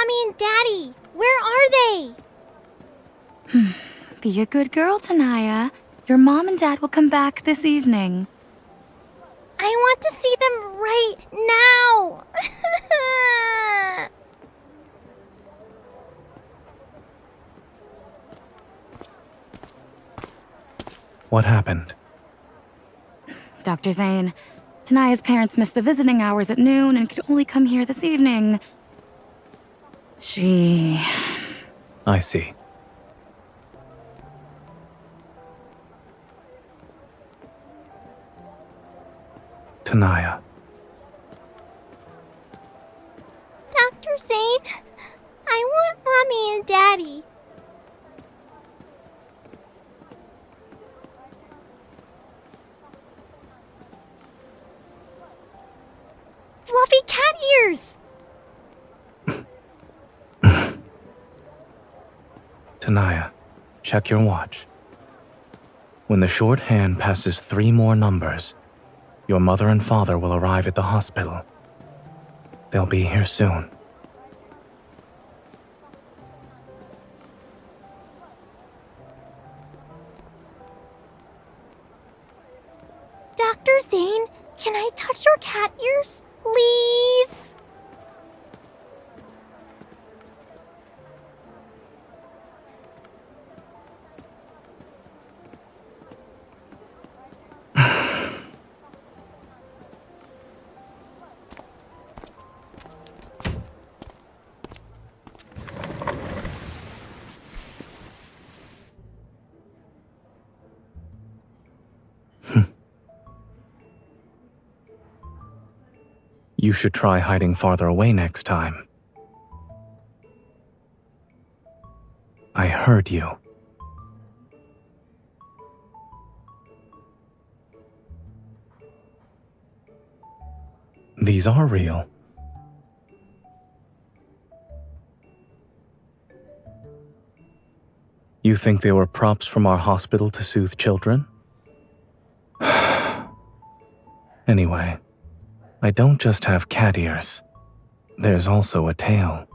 Mommy and Daddy. Where are they? Be a good girl, Taniah. Your mom and dad will come back this evening. I want to see them right now. What happened? Dr. Zayne, Taniah's parents missed the visiting hours at noon and could only come here this evening. I see. Taniah. Dr. Zayne, I want Mommy and Daddy. Fluffy cat ears! Taniah, check your watch. When the shorthand passes 3 more numbers, your mother and father will arrive at the hospital. They'll be here soon. Dr. Zayne, can I touch your cat ears, please? You should try hiding farther away next time. I heard you. These are real. You think they were props from our hospital to soothe children? Anyway, I don't just have cat ears. There's also a tail.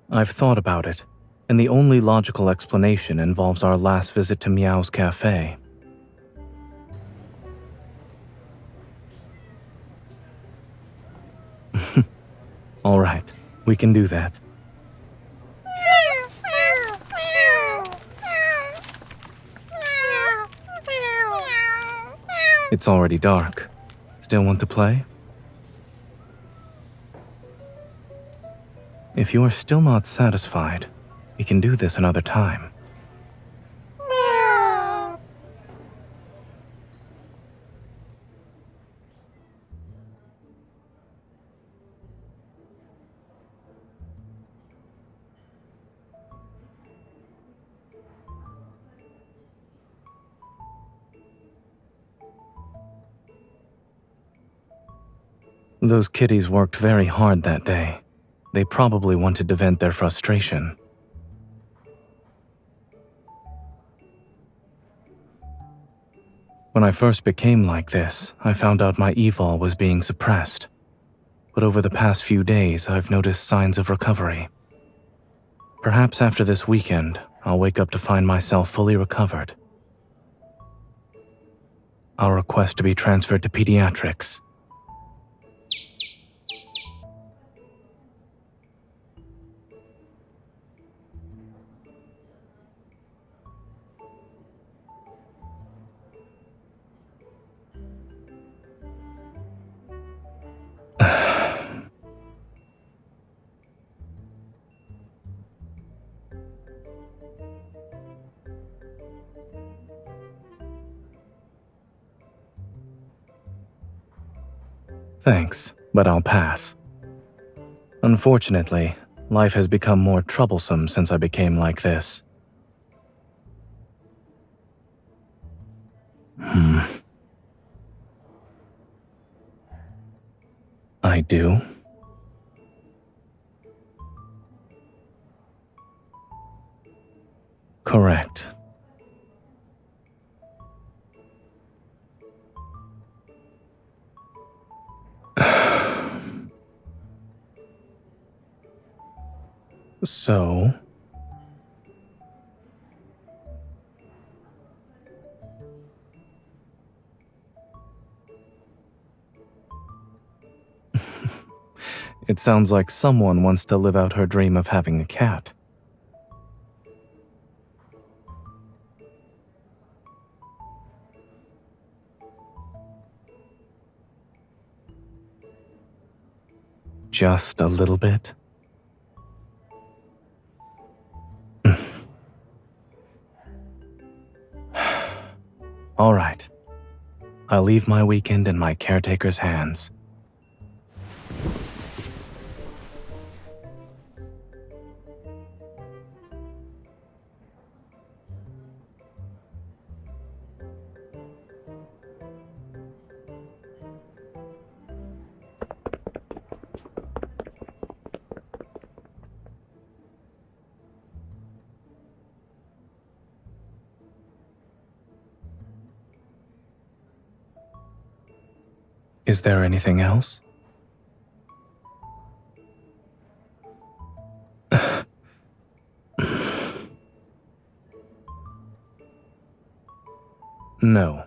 I've thought about it, and the only logical explanation involves our last visit to Meow's café. All right, we can do that. It's already dark. Still want to play? If you are still not satisfied, we can do this another time. Those kitties worked very hard that day. They probably wanted to vent their frustration. When I first became like this, I found out my evol was being suppressed. But over the past few days, I've noticed signs of recovery. Perhaps after this weekend, I'll wake up to find myself fully recovered. I'll request to be transferred to pediatrics. Thanks, but I'll pass. Unfortunately, life has become more troublesome since I became like this. I do? Correct. So... It sounds like someone wants to live out her dream of having a cat. Just a little bit? All right. I'll leave my weekend in my caretaker's hands. Is there anything else? No.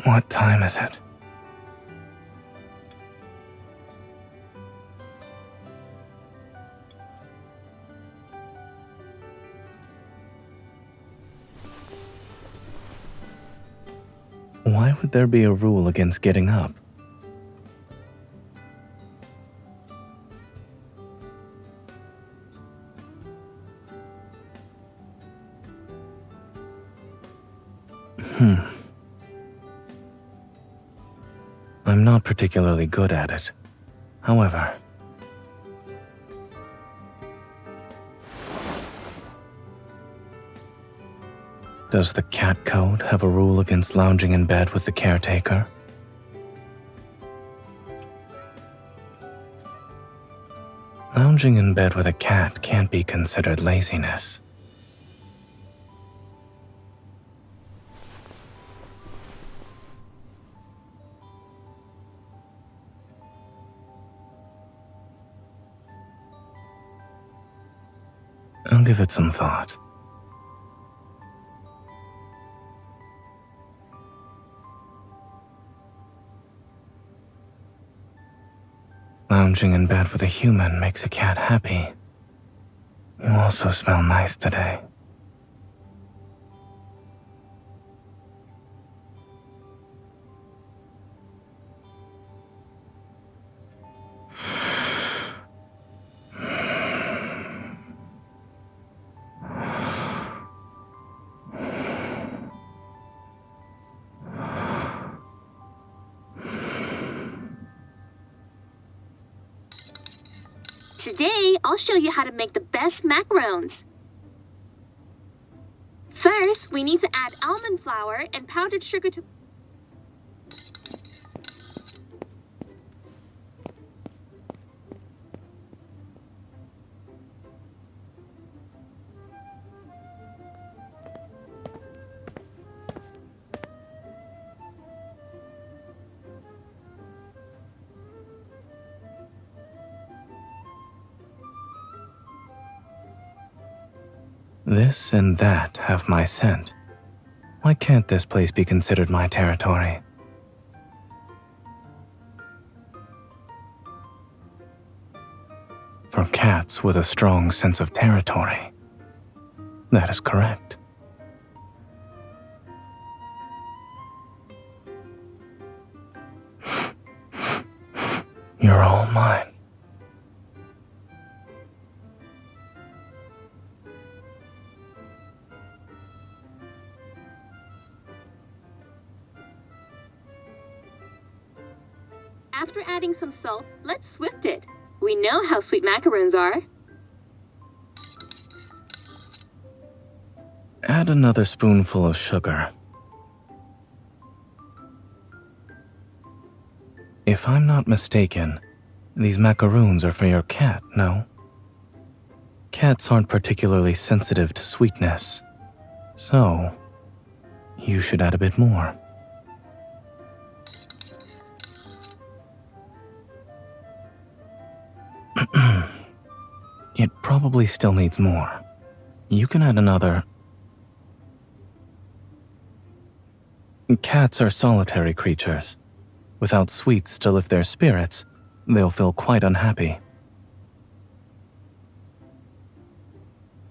What time is it? Why would there be a rule against getting up? I'm not particularly good at it. However... Does the cat code have a rule against lounging in bed with the caretaker? Lounging in bed with a cat can't be considered laziness. I'll give it some thought. Lounging in bed with a human makes a cat happy. You also smell nice today. Today, I'll show you how to make the best macarons. First, we need to add almond flour and powdered sugar to... This and that have my scent. Why can't this place be considered my territory? for cats with a strong sense of territory. That is correct. You're all mine. After adding some salt, let's swift it. We know how sweet macaroons are. Add another spoonful of sugar. If I'm not mistaken, these macaroons are for your cat, no? Cats aren't particularly sensitive to sweetness, so you should add a bit more. It probably still needs more. You can add another. Cats are solitary creatures. Without sweets to lift their spirits, they'll feel quite unhappy.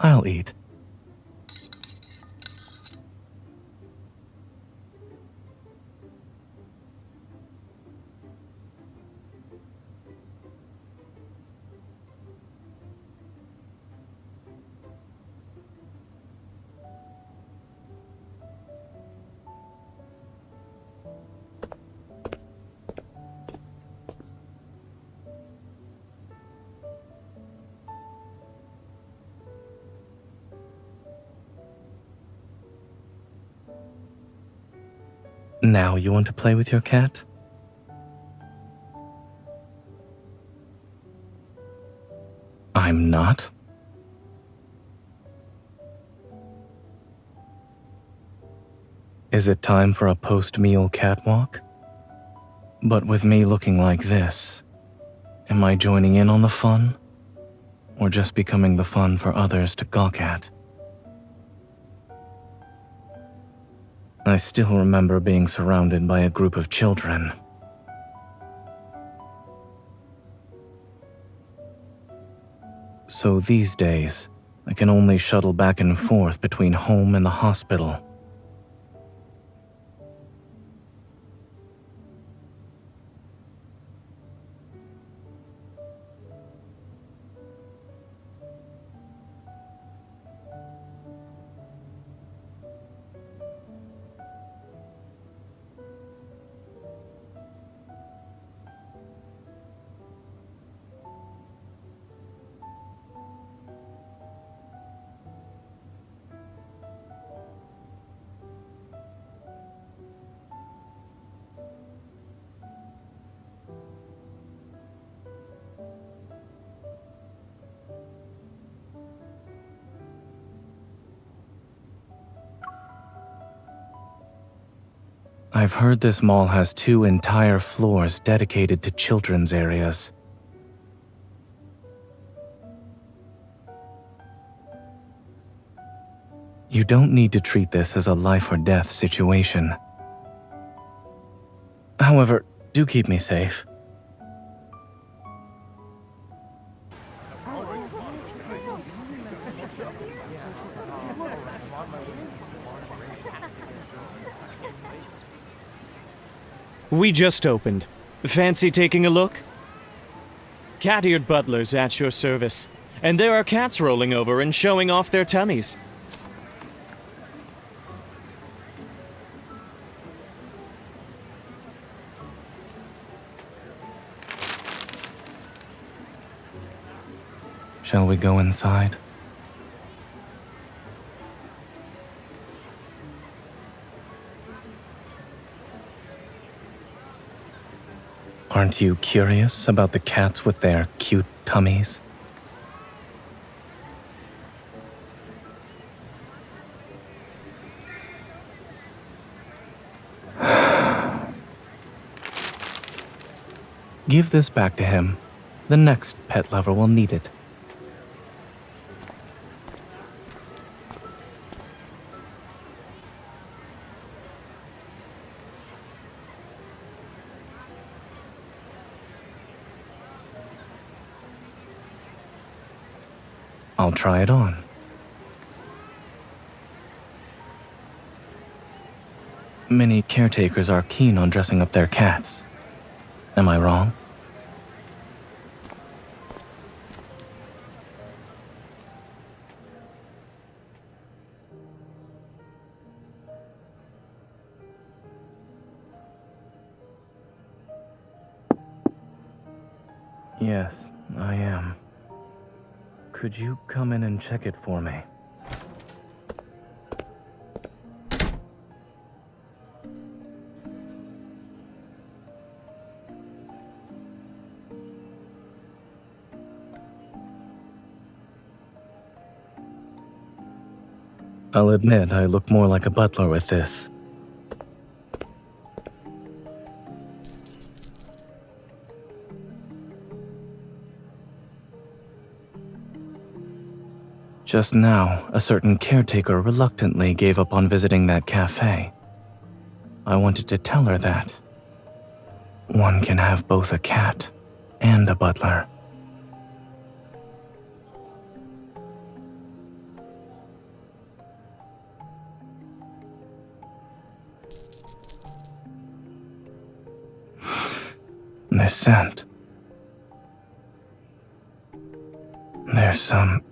I'll eat. Now you want to play with your cat? I'm not? Is it time for a post-meal catwalk? But with me looking like this, am I joining in on the fun? Or just becoming the fun for others to gawk at? I still remember being surrounded by a group of children. So these days, I can only shuttle back and forth between home and the hospital. I've heard this mall has 2 entire floors dedicated to children's areas. You don't need to treat this as a life or death situation. However, do keep me safe. We just opened. Fancy taking a look? Cat-eared butlers at your service. And there are cats rolling over and showing off their tummies. Shall we go inside? Aren't you curious about the cats with their cute tummies? Give this back to him. The next pet lover will need it. I'll try it on. Many caretakers are keen on dressing up their cats. Am I wrong? Yes, I am. Could you come in and check it for me? I'll admit I look more like a butler with this. Just now, a certain caretaker reluctantly gave up on visiting that café. I wanted to tell her that one can have both a cat and a butler. This scent. There's some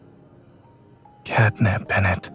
catnip in it.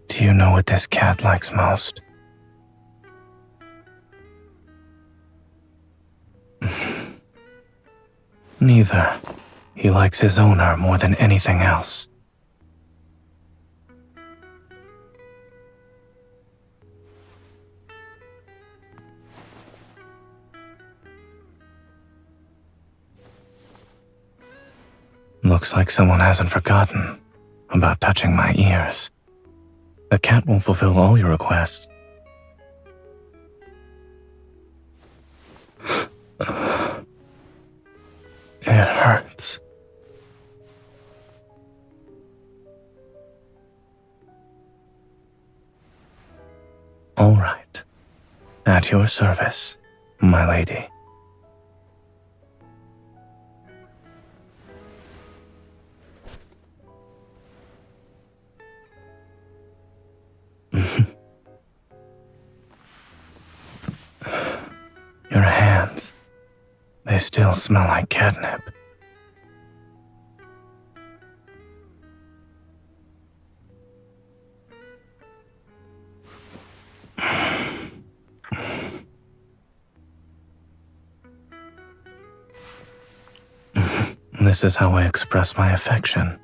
Do you know what this cat likes most? Neither. He likes his owner more than anything else. Looks like someone hasn't forgotten about touching my ears. A cat won't fulfill all your requests. It hurts. All right. At your service, my lady. Your hands. They still smell like catnip. This is how I express my affection.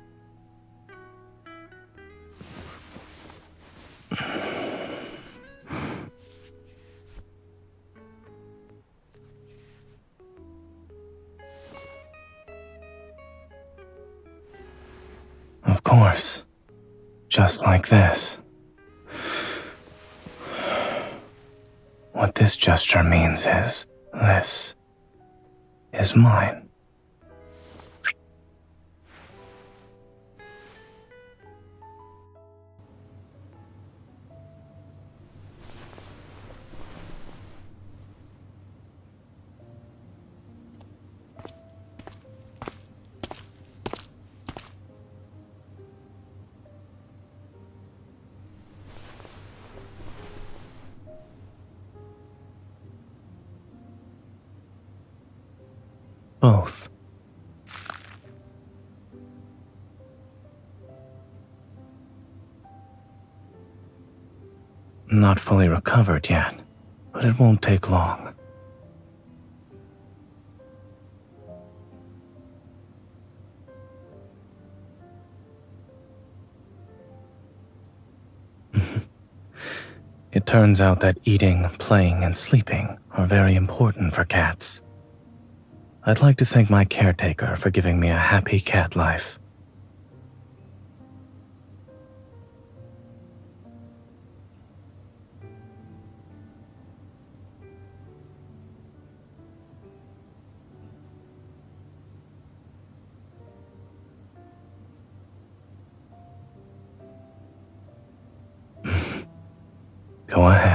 Of course. Just like this. What this gesture means is, this is mine. Both. Not fully recovered yet, but it won't take long. It turns out that eating, playing, and sleeping are very important for cats. I'd like to thank my caretaker for giving me a happy cat life. Go ahead.